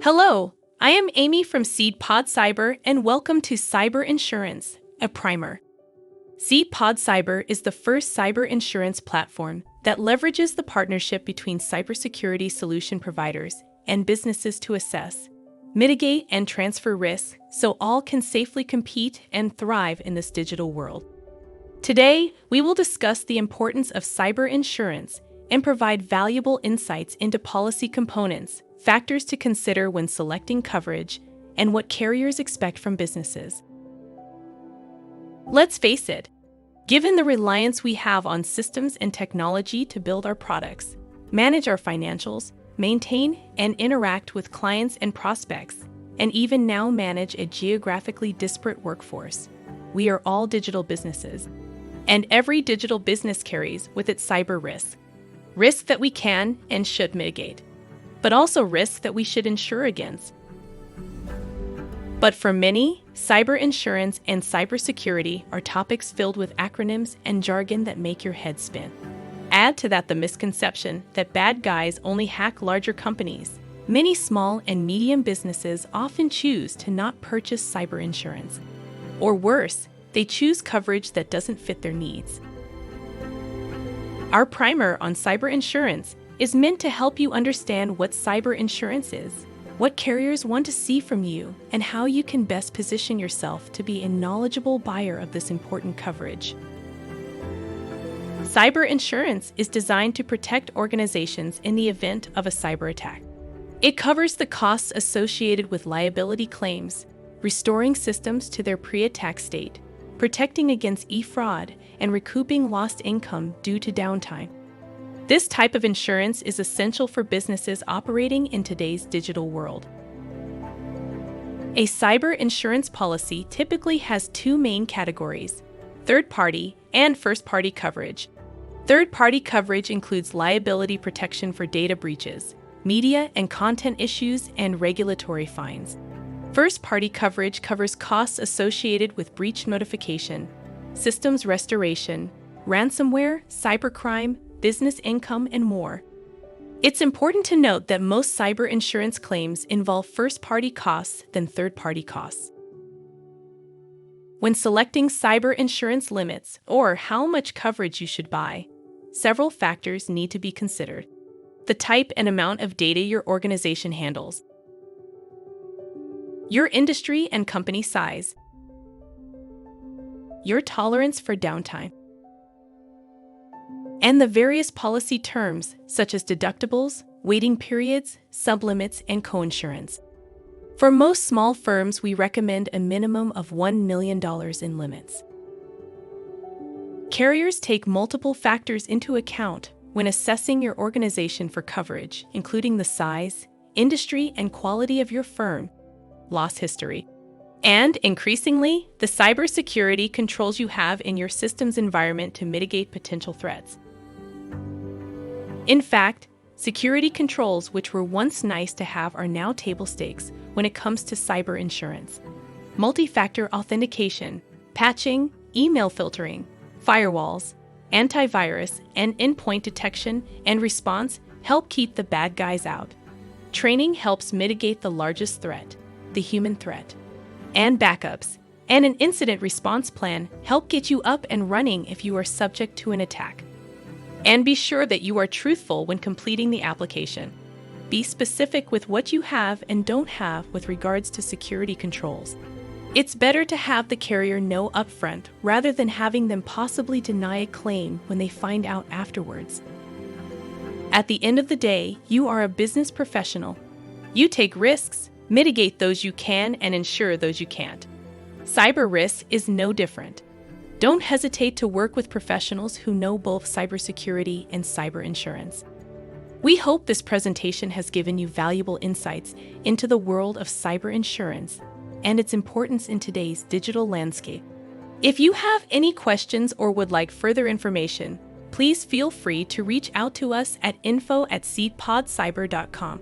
Hello, I am Amy from SeedPod Cyber, and welcome to Cyber Insurance, a primer. SeedPod Cyber is the first cyber insurance platform that leverages the partnership between cybersecurity solution providers and businesses to assess, mitigate, and transfer risks so all can safely compete and thrive in this digital world. Today, we will discuss the importance of cyber insurance and provide valuable insights into policy components, factors to consider when selecting coverage, and what carriers expect from businesses. Let's face it, given the reliance we have on systems and technology to build our products, manage our financials, maintain and interact with clients and prospects, and even now manage a geographically disparate workforce, we are all digital businesses. And every digital business carries with it cyber risks. Risks that we can and should mitigate, but also risks that we should insure against. But for many, cyber insurance and cybersecurity are topics filled with acronyms and jargon that make your head spin. Add to that the misconception that bad guys only hack larger companies. Many small and medium businesses often choose to not purchase cyber insurance. Or worse, they choose coverage that doesn't fit their needs. Our primer on cyber insurance is meant to help you understand what cyber insurance is, what carriers want to see from you, and how you can best position yourself to be a knowledgeable buyer of this important coverage. Cyber insurance is designed to protect organizations in the event of a cyber attack. It covers the costs associated with liability claims, restoring systems to their pre-attack state, protecting against e-fraud, and recouping lost income due to downtime. This type of insurance is essential for businesses operating in today's digital world. A cyber insurance policy typically has two main categories: third-party and first-party coverage. Third-party coverage includes liability protection for data breaches, media and content issues, and regulatory fines. First-party coverage covers costs associated with breach notification, systems restoration, ransomware, cybercrime, business income, and more. It's important to note that most cyber insurance claims involve first-party costs than third-party costs. When selecting cyber insurance limits or how much coverage you should buy, several factors need to be considered. The type and amount of data your organization handles, your industry and company size, your tolerance for downtime, and the various policy terms such as deductibles, waiting periods, sublimits, and coinsurance. For most small firms, we recommend a minimum of $1 million in limits. Carriers take multiple factors into account when assessing your organization for coverage, including the size, industry, and quality of your firm, loss history, and, increasingly, the cybersecurity controls you have in your systems environment to mitigate potential threats. In fact, security controls which were once nice to have are now table stakes when it comes to cyber insurance. Multi-factor authentication, patching, email filtering, firewalls, antivirus, and endpoint detection and response help keep the bad guys out. Training helps mitigate the largest threat, the human threat. And backups, and an incident response plan help get you up and running if you are subject to an attack. And be sure that you are truthful when completing the application. Be specific with what you have and don't have with regards to security controls. It's better to have the carrier know upfront rather than having them possibly deny a claim when they find out afterwards. At the end of the day, you are a business professional. You take risks, mitigate those you can, and insure those you can't. Cyber risk is no different. Don't hesitate to work with professionals who know both cybersecurity and cyber insurance. We hope this presentation has given you valuable insights into the world of cyber insurance and its importance in today's digital landscape. If you have any questions or would like further information, please feel free to reach out to us at info@seedpodcyber.com.